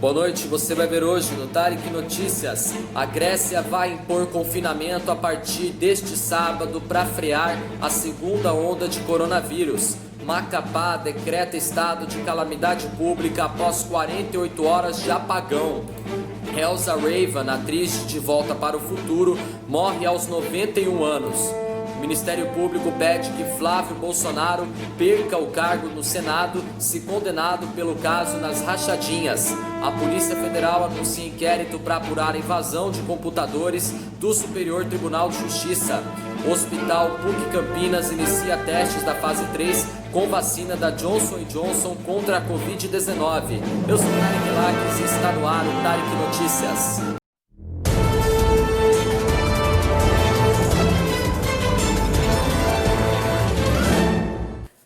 Boa noite, você vai ver hoje no Tarek Notícias. A Grécia vai impor confinamento a partir deste sábado para frear a segunda onda de coronavírus. Macapá decreta estado de calamidade pública após 48 horas de apagão. Elsa Raven, atriz de Volta para o Futuro, morre aos 91 anos. O Ministério Público pede que Flávio Bolsonaro perca o cargo no Senado se condenado pelo caso nas rachadinhas. A Polícia Federal anuncia inquérito para apurar a invasão de computadores do Superior Tribunal de Justiça. O Hospital PUC Campinas inicia testes da fase 3 com vacina da Johnson & Johnson contra a Covid-19. Eu sou o Tarek Lakes e está no ar o Tarek Notícias.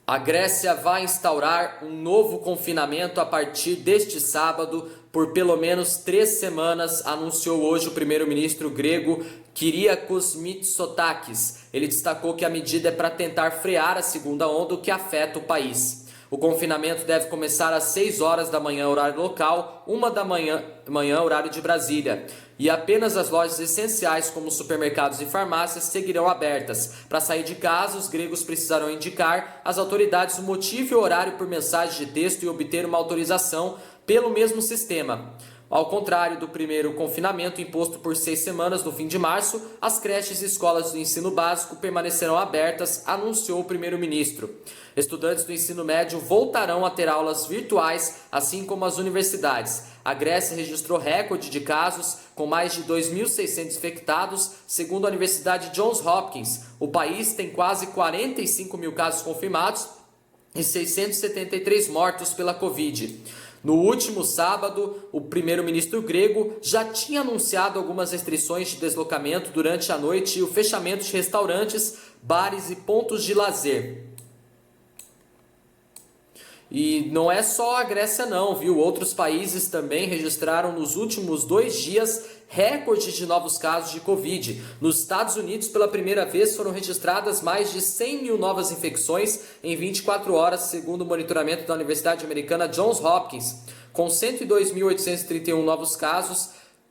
A Grécia vai instaurar um novo confinamento a partir deste sábado por pelo menos 3 semanas, anunciou hoje o primeiro-ministro grego Kyriakos Mitsotakis. Ele destacou que a medida é para tentar frear a segunda onda que afeta o país. O confinamento deve começar às 6 horas da manhã, horário local, 1 da manhã, horário de Brasília. E apenas as lojas essenciais, como supermercados e farmácias, seguirão abertas. Para sair de casa, os gregos precisarão indicar às autoridades o motivo e o horário por mensagem de texto e obter uma autorização pelo mesmo sistema. Ao contrário do primeiro confinamento imposto por 6 semanas no fim de março, as creches e escolas do ensino básico permanecerão abertas, anunciou o primeiro-ministro. Estudantes do ensino médio voltarão a ter aulas virtuais, assim como as universidades. A Grécia registrou recorde de casos, com mais de 2.600 infectados, segundo a Universidade Johns Hopkins. O país tem quase 45 mil casos confirmados e 673 mortos pela Covid. No último sábado, o primeiro-ministro grego já tinha anunciado algumas restrições de deslocamento durante a noite e o fechamento de restaurantes, bares e pontos de lazer. E não é só a Grécia não, viu? Outros países também registraram nos últimos 2 dias recordes de novos casos de Covid. Nos Estados Unidos, pela primeira vez, foram registradas mais de 100 mil novas infecções em 24 horas, segundo o monitoramento da Universidade Americana Johns Hopkins, com 102.831 novos casos.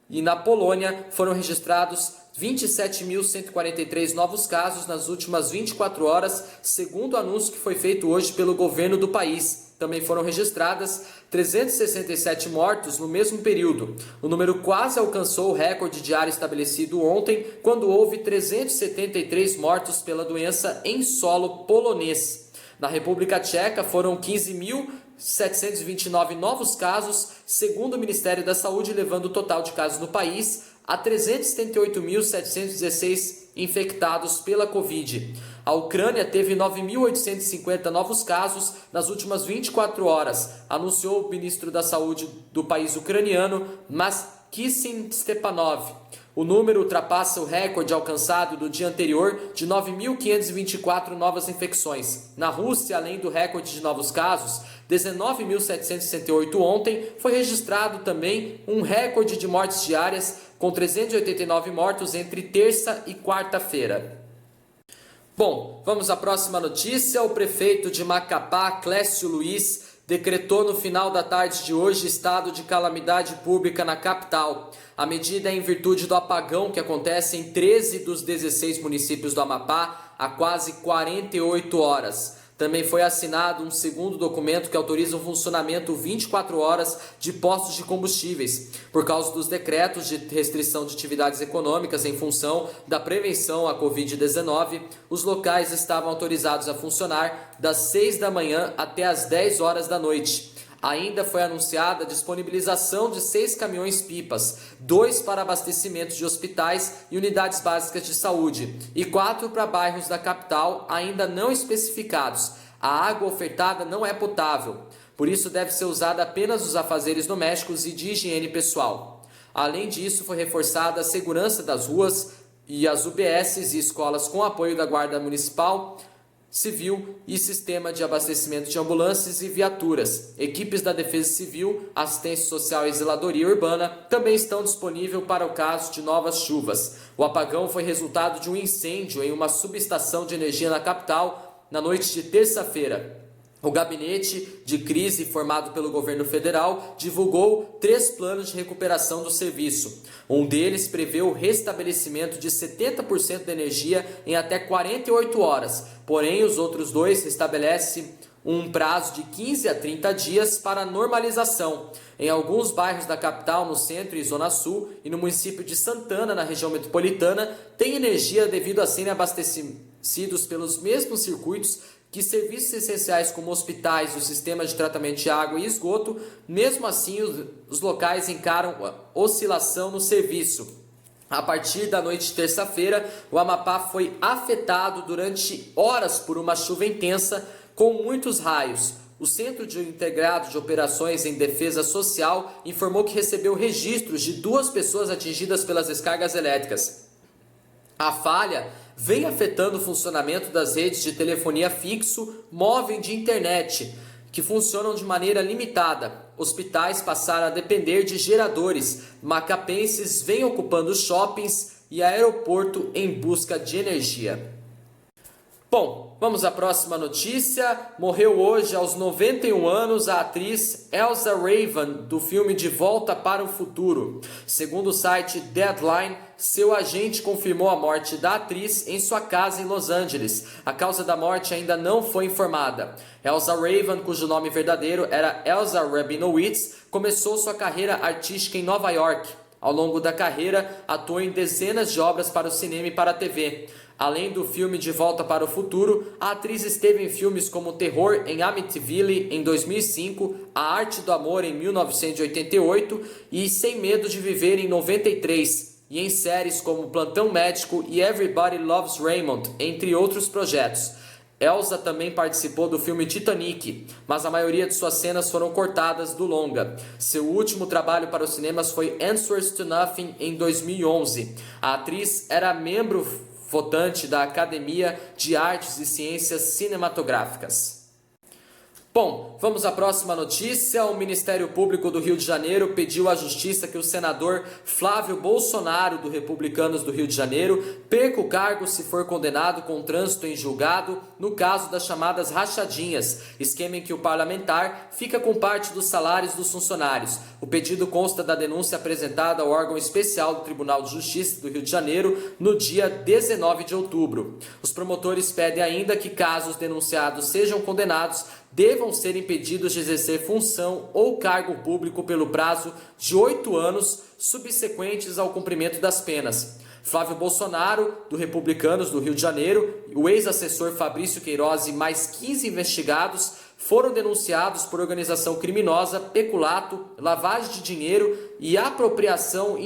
E na Polônia foram registrados 27.143 novos casos nas últimas 24 horas, segundo o anúncio que foi feito hoje pelo governo do país. Também foram registradas 367 mortos no mesmo período. O número quase alcançou o recorde diário estabelecido ontem, quando houve 373 mortos pela doença em solo polonês. Na República Tcheca foram 15.729 novos casos, segundo o Ministério da Saúde, levando o total de casos no país a 378.716 infectados pela Covid. A Ucrânia teve 9.850 novos casos nas últimas 24 horas, anunciou o ministro da Saúde do país ucraniano, Maksim Stepanov. O número ultrapassa o recorde alcançado do dia anterior de 9.524 novas infecções. Na Rússia, além do recorde de novos casos, 19.768 ontem, foi registrado também um recorde de mortes diárias, com 389 mortos entre terça e quarta-feira. Bom, vamos à próxima notícia. O prefeito de Macapá, Clécio Luiz, decretou no final da tarde de hoje estado de calamidade pública na capital. A medida é em virtude do apagão que acontece em 13 dos 16 municípios do Amapá há quase 48 horas. Também foi assinado um segundo documento que autoriza o funcionamento 24 horas de postos de combustíveis. Por causa dos decretos de restrição de atividades econômicas em função da prevenção à Covid-19, os locais estavam autorizados a funcionar das 6 da manhã até as 10 horas da noite. Ainda foi anunciada a disponibilização de 6 caminhões-pipas, 2 para abastecimento de hospitais e unidades básicas de saúde e 4 para bairros da capital ainda não especificados. A água ofertada não é potável, por isso deve ser usada apenas nos afazeres domésticos e de higiene pessoal. Além disso, foi reforçada a segurança das ruas e as UBSs e escolas com apoio da Guarda Municipal, Civil e sistema de abastecimento de ambulâncias e viaturas. Equipes da Defesa Civil, Assistência Social e Zeladoria Urbana também estão disponíveis para o caso de novas chuvas. O apagão foi resultado de um incêndio em uma subestação de energia na capital na noite de terça-feira. O gabinete de crise formado pelo governo federal divulgou 3 planos de recuperação do serviço. Um deles prevê o restabelecimento de 70% da energia em até 48 horas, porém os outros 2 estabelecem um prazo de 15 a 30 dias para normalização. Em alguns bairros da capital, no centro e zona sul, e no município de Santana, na região metropolitana, tem energia devido a serem abastecidos pelos mesmos circuitos que serviços essenciais como hospitais, o sistema de tratamento de água e esgoto. Mesmo assim, os locais encaram oscilação no serviço. A partir da noite de terça-feira, o Amapá foi afetado durante horas por uma chuva intensa com muitos raios. O Centro Integrado de Operações em Defesa Social informou que recebeu registros de 2 pessoas atingidas pelas descargas elétricas. A falha vem afetando o funcionamento das redes de telefonia fixo, móvel e de internet, que funcionam de maneira limitada. Hospitais passaram a depender de geradores. Macapenses vêm ocupando shoppings e aeroporto em busca de energia. Bom, vamos à próxima notícia. Morreu hoje, aos 91 anos, a atriz Elsa Raven, do filme De Volta para o Futuro. Segundo o site Deadline, seu agente confirmou a morte da atriz em sua casa em Los Angeles. A causa da morte ainda não foi informada. Elsa Raven, cujo nome verdadeiro era Elsa Rabinowitz, começou sua carreira artística em Nova York. Ao longo da carreira, atuou em dezenas de obras para o cinema e para a TV. Além do filme De Volta para o Futuro, a atriz esteve em filmes como Terror em Amityville em 2005, A Arte do Amor em 1988 e Sem Medo de Viver em 93, e em séries como Plantão Médico e Everybody Loves Raymond, entre outros projetos. Elsa também participou do filme Titanic, mas a maioria de suas cenas foram cortadas do longa. Seu último trabalho para os cinemas foi Answers to Nothing em 2011. A atriz era membro votante da Academia de Artes e Ciências Cinematográficas. Bom, vamos à próxima notícia. O Ministério Público do Rio de Janeiro pediu à Justiça que o senador Flávio Bolsonaro, do Republicanos do Rio de Janeiro, perca o cargo se for condenado com trânsito em julgado no caso das chamadas rachadinhas, esquema em que o parlamentar fica com parte dos salários dos funcionários. O pedido consta da denúncia apresentada ao órgão especial do Tribunal de Justiça do Rio de Janeiro no dia 19 de outubro. Os promotores pedem ainda que, caso os denunciados sejam condenados, devam ser impedidos de exercer função ou cargo público pelo prazo de 8 anos subsequentes ao cumprimento das penas. Flávio Bolsonaro, do Republicanos do Rio de Janeiro, o ex-assessor Fabrício Queiroz e mais 15 investigados foram denunciados por organização criminosa, peculato, lavagem de dinheiro e apropriação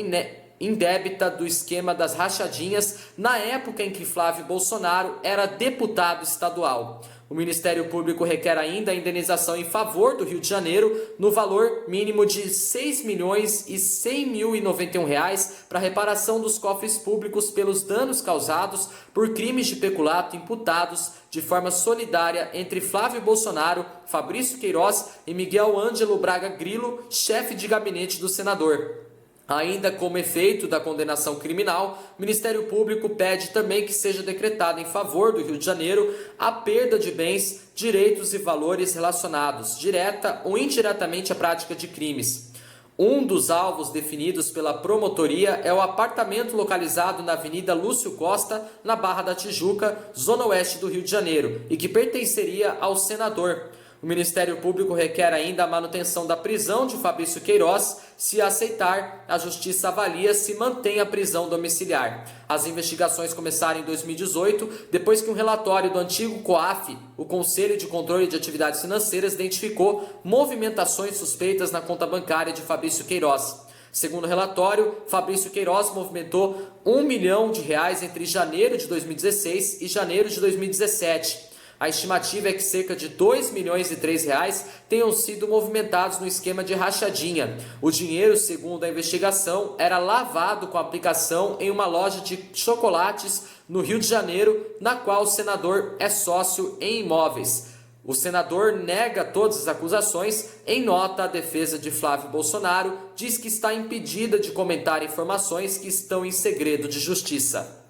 indébita do esquema das rachadinhas na época em que Flávio Bolsonaro era deputado estadual. O Ministério Público requer ainda a indenização em favor do Rio de Janeiro no valor mínimo de R$ 6.100.091 para reparação dos cofres públicos pelos danos causados por crimes de peculato imputados de forma solidária entre Flávio Bolsonaro, Fabrício Queiroz e Miguel Ângelo Braga Grilo, chefe de gabinete do senador. Ainda como efeito da condenação criminal, o Ministério Público pede também que seja decretada em favor do Rio de Janeiro a perda de bens, direitos e valores relacionados, direta ou indiretamente à prática de crimes. Um dos alvos definidos pela promotoria é o apartamento localizado na Avenida Lúcio Costa, na Barra da Tijuca, zona oeste do Rio de Janeiro, e que pertenceria ao senador. O Ministério Público requer ainda a manutenção da prisão de Fabrício Queiroz. Se aceitar, a Justiça avalia se mantém a prisão domiciliar. As investigações começaram em 2018, depois que um relatório do antigo COAF, o Conselho de Controle de Atividades Financeiras, identificou movimentações suspeitas na conta bancária de Fabrício Queiroz. Segundo o relatório, Fabrício Queiroz movimentou R$ 1 milhão entre janeiro de 2016 e janeiro de 2017. A estimativa é que cerca de R$ 2,3 milhões tenham sido movimentados no esquema de rachadinha. O dinheiro, segundo a investigação, era lavado com aplicação em uma loja de chocolates no Rio de Janeiro, na qual o senador é sócio em imóveis. O senador nega todas as acusações. Em nota, a defesa de Flávio Bolsonaro diz que está impedida de comentar informações que estão em segredo de justiça.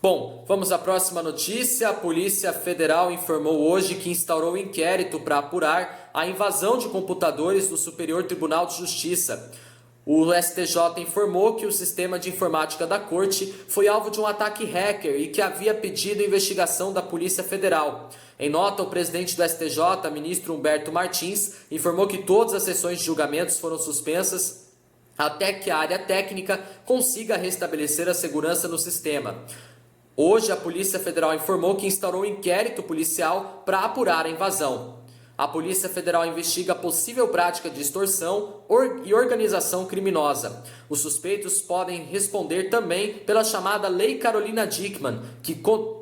Bom, vamos à próxima notícia. A Polícia Federal informou hoje que instaurou inquérito para apurar a invasão de computadores do Superior Tribunal de Justiça. O STJ informou que o sistema de informática da Corte foi alvo de um ataque hacker e que havia pedido investigação da Polícia Federal. Em nota, o presidente do STJ, ministro Humberto Martins, informou que todas as sessões de julgamentos foram suspensas até que a área técnica consiga restabelecer a segurança no sistema. Hoje, a Polícia Federal informou que instaurou um inquérito policial para apurar a invasão. A Polícia Federal investiga a possível prática de extorsão e organização criminosa. Os suspeitos podem responder também pela chamada Lei Carolina Dickmann, que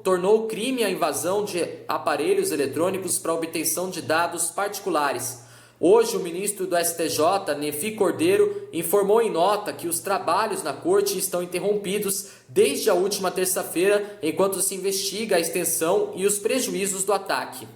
tornou crime a invasão de aparelhos eletrônicos para obtenção de dados particulares. Hoje, o ministro do STJ, Nefi Cordeiro, informou em nota que os trabalhos na corte estão interrompidos desde a última terça-feira, enquanto se investiga a extensão e os prejuízos do ataque.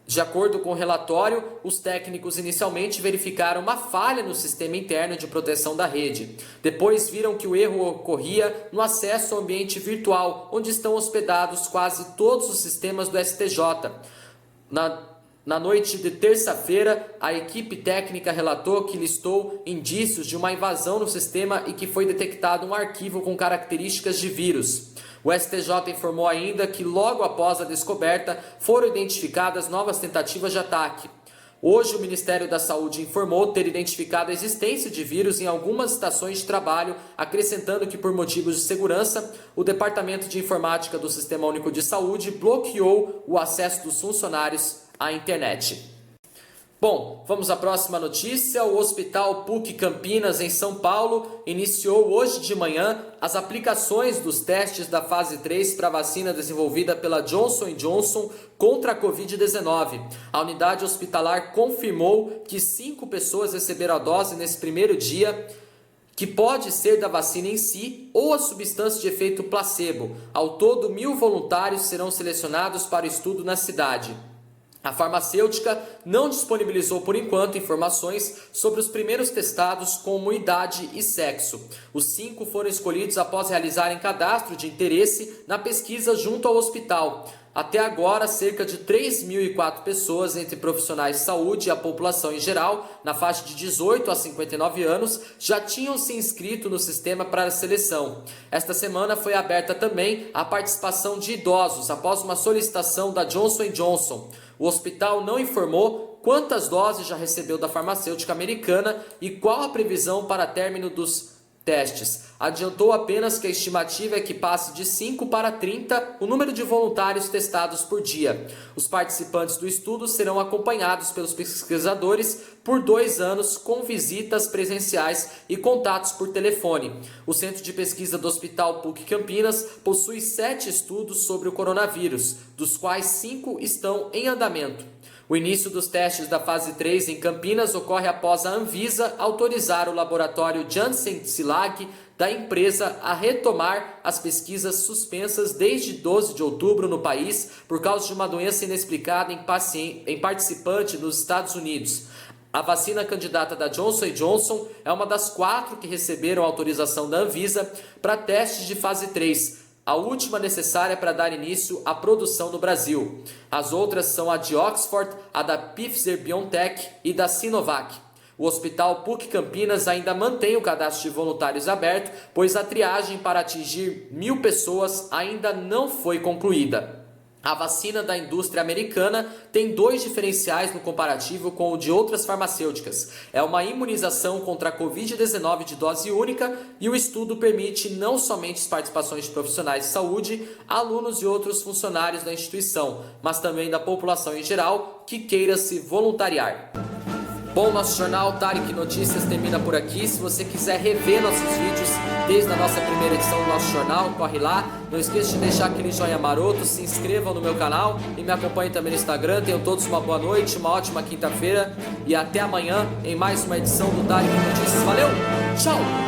De acordo com o relatório, os técnicos inicialmente verificaram uma falha no sistema interno de proteção da rede. Depois viram que o erro ocorria no acesso ao ambiente virtual, onde estão hospedados quase todos os sistemas do STJ. Na noite de terça-feira, a equipe técnica relatou que listou indícios de uma invasão no sistema e que foi detectado um arquivo com características de vírus. O STJ informou ainda que logo após a descoberta foram identificadas novas tentativas de ataque. Hoje, o Ministério da Saúde informou ter identificado a existência de vírus em algumas estações de trabalho, acrescentando que, por motivos de segurança, o Departamento de Informática do Sistema Único de Saúde bloqueou o acesso dos funcionários à internet. Bom, vamos à próxima notícia. O Hospital PUC Campinas, em São Paulo, iniciou hoje de manhã as aplicações dos testes da fase 3 para a vacina desenvolvida pela Johnson & Johnson contra a Covid-19. A unidade hospitalar confirmou que 5 pessoas receberam a dose nesse primeiro dia, que pode ser da vacina em si ou a substância de efeito placebo. Ao todo, 1.000 voluntários serão selecionados para o estudo na cidade. A farmacêutica não disponibilizou por enquanto informações sobre os primeiros testados como idade e sexo. Os 5 foram escolhidos após realizarem cadastro de interesse na pesquisa junto ao hospital. Até agora, cerca de 3.004 pessoas, entre profissionais de saúde e a população em geral, na faixa de 18 a 59 anos, já tinham se inscrito no sistema para a seleção. Esta semana foi aberta também a participação de idosos, após uma solicitação da Johnson & Johnson. O hospital não informou quantas doses já recebeu da farmacêutica americana e qual a previsão para término dos testes. Adiantou apenas que a estimativa é que passe de 5 para 30 o número de voluntários testados por dia. Os participantes do estudo serão acompanhados pelos pesquisadores por 2 anos com visitas presenciais e contatos por telefone. O Centro de Pesquisa do Hospital PUC Campinas possui 7 estudos sobre o coronavírus, dos quais 5 estão em andamento. O início dos testes da fase 3 em Campinas ocorre após a Anvisa autorizar o laboratório Janssen Cilag da empresa a retomar as pesquisas suspensas desde 12 de outubro no país por causa de uma doença inexplicada em participante nos Estados Unidos. A vacina candidata da Johnson & Johnson é uma das 4 que receberam autorização da Anvisa para testes de fase 3. A última necessária para dar início à produção no Brasil. As outras são a de Oxford, a da Pfizer-BioNTech e da Sinovac. O Hospital PUC Campinas ainda mantém o cadastro de voluntários aberto, pois a triagem para atingir 1.000 pessoas ainda não foi concluída. A vacina da indústria americana tem 2 diferenciais no comparativo com o de outras farmacêuticas. É uma imunização contra a Covid-19 de dose única e o estudo permite não somente as participações de profissionais de saúde, alunos e outros funcionários da instituição, mas também da população em geral que queira se voluntariar. Bom, nosso jornal Tarek Notícias termina por aqui. Se você quiser rever nossos vídeos desde a nossa primeira edição do nosso jornal, corre lá. Não esqueça de deixar aquele joinha maroto, se inscrevam no meu canal e me acompanhem também no Instagram. Tenham todos uma boa noite, uma ótima quinta-feira e até amanhã em mais uma edição do Tarek Notícias. Valeu, tchau!